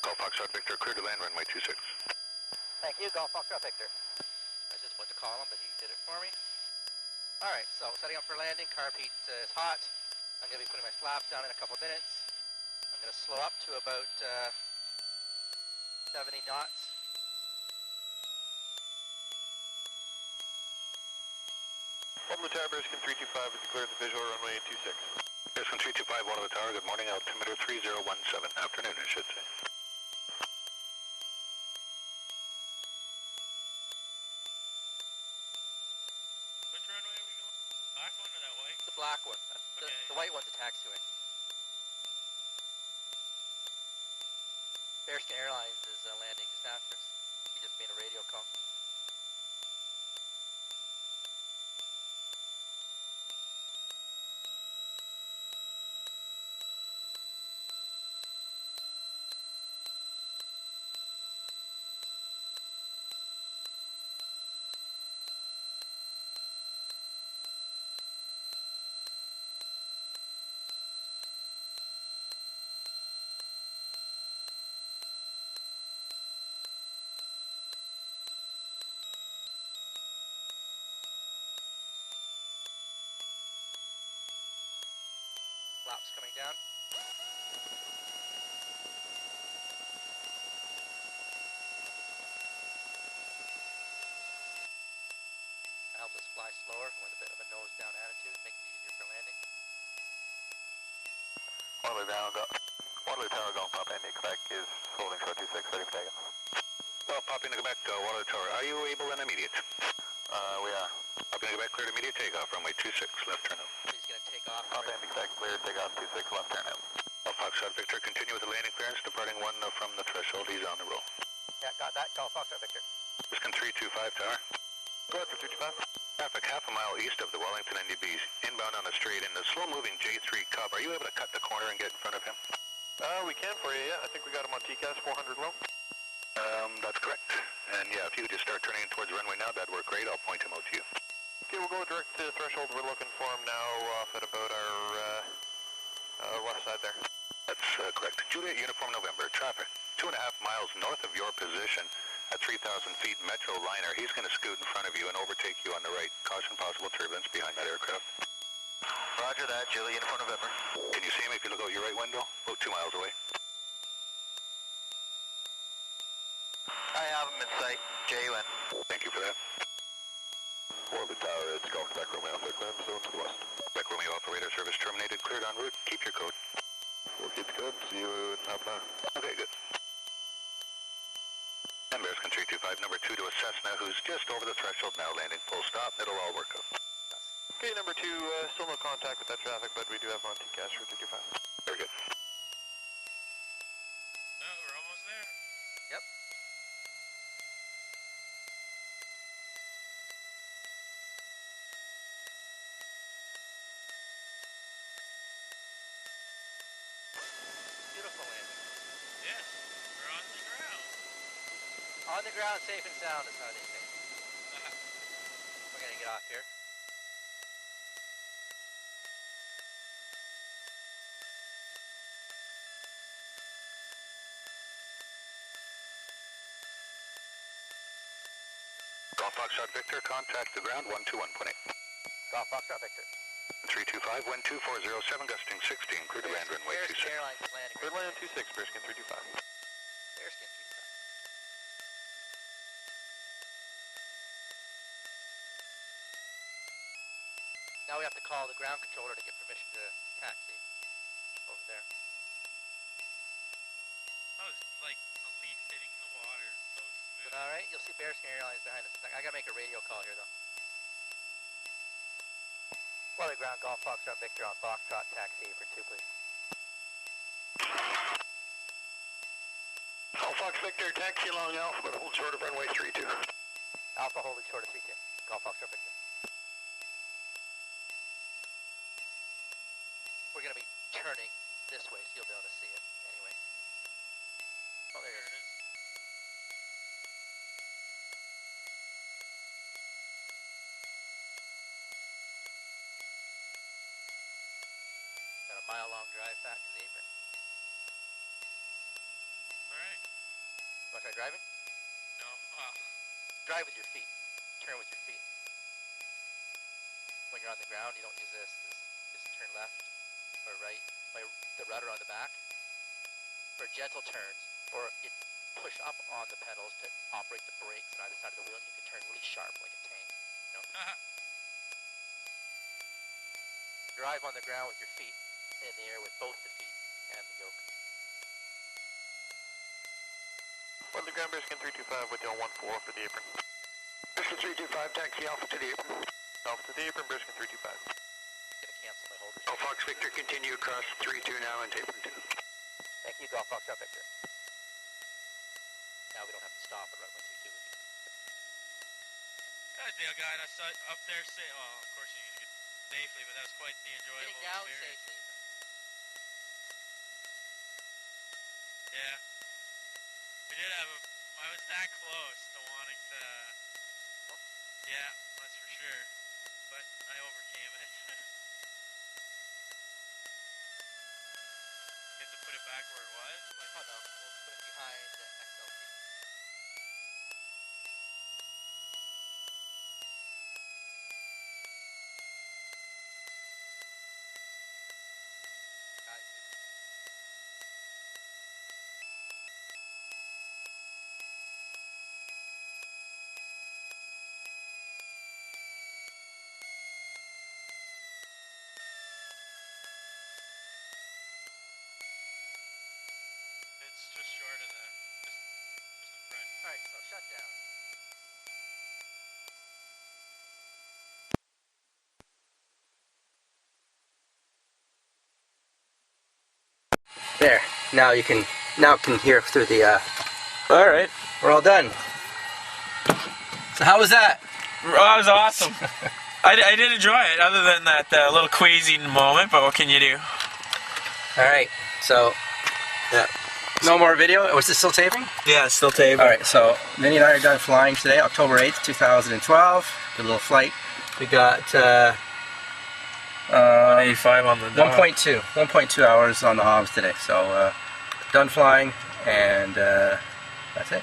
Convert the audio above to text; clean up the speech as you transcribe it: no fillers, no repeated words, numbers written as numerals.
Golf Foxtrot Victor, clear to land, runway 26. Thank you, Golf Foxtrot Victor. I just went to call him, but he did it for me. Alright, so setting up for landing, carb heat is hot. I'm going to be putting my flaps down in a couple of minutes. I'm going to slow up to about 70 knots. Waterloo Tower, Bearskin 325 is clear at the visual, runway 26. Bearskin 325, Waterloo Tower, good morning, altimeter 3017, afternoon I should say. Which runway are we going? Black one or that white? The black one. Okay. The white one's a taxiway. Bearskin Airlines is landing just after us. He just made a radio call. Flaps coming down. That helps us fly slower with a bit of a nose down attitude, makes it easier for landing. Waterloo Tower, Golf Pop Indy, Quebec is holding short 26, ready for takeoff. Well, pop into Quebec, Waterloo Tower, are you able and immediate? We are. Pop into Quebec, clear to immediate takeoff, runway 26, left turn out. He's going to take off. Pop Indy, Quebec, clear, takeoff 26, left turn out. Golf Foxtrot Victor, continue with the landing clearance, departing 1 from the threshold, he's on the roll. Yeah, got that. Golf Foxtrot Victor. Bearskin 325 Tower. Go ahead for 225. Traffic half a mile east of the Wellington NDBs, inbound on the straight, in the slow-moving J3 Cub. Are you able to cut the corner and get in front of him? We can for you, yeah. I think we got him on TCAS 400 low. That's correct. And yeah, if you could just start turning in towards the runway now, that'd work great. I'll point him out to you. Okay, we'll go direct to the threshold. We're looking for him now off at about our west side there. That's correct. Juliet Uniform November, traffic 2.5 miles north of your position at 3,000 feet Metro liner. He's going to scoot in front of you and overtake you on the right. Caution possible turbulence behind that aircraft. Roger that, Juliet Uniform November. Can you see him if you look out your right window? About 2 miles away. I have him in sight. Jalen. Thank you for that. Waterloo Tower, it's Golf Quebec Romeo, climb zone to the west. Quebec Romeo operator service terminated, cleared en route. Keep your code. We'll keep the code. See you in half an hour. Okay, good. And Bearskin 325, number 2 to a Cessna, who's just over the threshold now, landing full stop. It'll all work out. Okay, number 2, still no contact with that traffic, but we do have on TCAS for 225. Very good. No, we're almost there. Yep. Beautiful landing. Yes, we're on the ground. On the ground, safe and sound is how they say. We're going to get off here. Golf Foxtrot Victor, contact the ground 121.8. Golf Foxtrot Victor. 325, wind 2407, gusting 16, clear to land runway 26. Bearskin Airlines is landing. Clear land 26, Bearskin 325. Bearskin 325. Now we have to call the ground controller to get permission to taxi over there. That was like a leaf hitting the water. So smooth. Alright, you'll see Bearskin Airlines behind us. I gotta make a radio call here though. Waterloo ground, Golf Foxtrot Victor on Foxtrot, taxi for 2 please. Golf Fox Victor, taxi along Alpha, but hold short of runway 32. Alpha holding short of 32. Golf Foxtrot Victor. We're gonna be turning this way so you'll be able to see it anyway. Oh, there it is. Got a mile-long drive back to the apron. All right. Want to try driving? No. Drive with your feet. Turn with your feet. When you're on the ground, you don't use this. Just turn left or right by the rudder on the back. For gentle turns, or you push up on the pedals to operate the brakes on either side of the wheel, and you can turn really sharp like a tank. You know? Drive on the ground with your feet in the air with both the feet and the yoke. Waterloo ground Briskin 325 with you on 1-4 for the apron. Briskin 325, taxi Alpha to the apron. Alpha to the apron, Briskin 325. Gonna cancel my hold Oh, Fox Victor, continue across 3-2 now and taper 2. Thank you, Golf Foxtrot Victor. Now we don't have to stop and run my 2-2 again. God damn, guy, I saw up there say, well, of course you can get safely, but that was quite the enjoyable Getting down experience. safely. Yeah. We did have I was that close to wanting to, yeah, that's for sure. But I overcame it. You have to put it back where it was? Like, Oh no, we'll put it behind the XLT. it's just short of the, just in front. Alright, so shut down. There. Now you can hear through the All right. we're all done. So how was that? Oh, that was awesome. I did enjoy it, other than that little queasing moment, but what can you do? Alright, so Yeah. no more video? Was this still taping? Yeah, it's still taping. Alright, so Vinny and I are done flying today, October 8th, 2012. Did a little flight. We got 185 on the dot. 1.2 hours on the hogs today. So done flying, and that's it.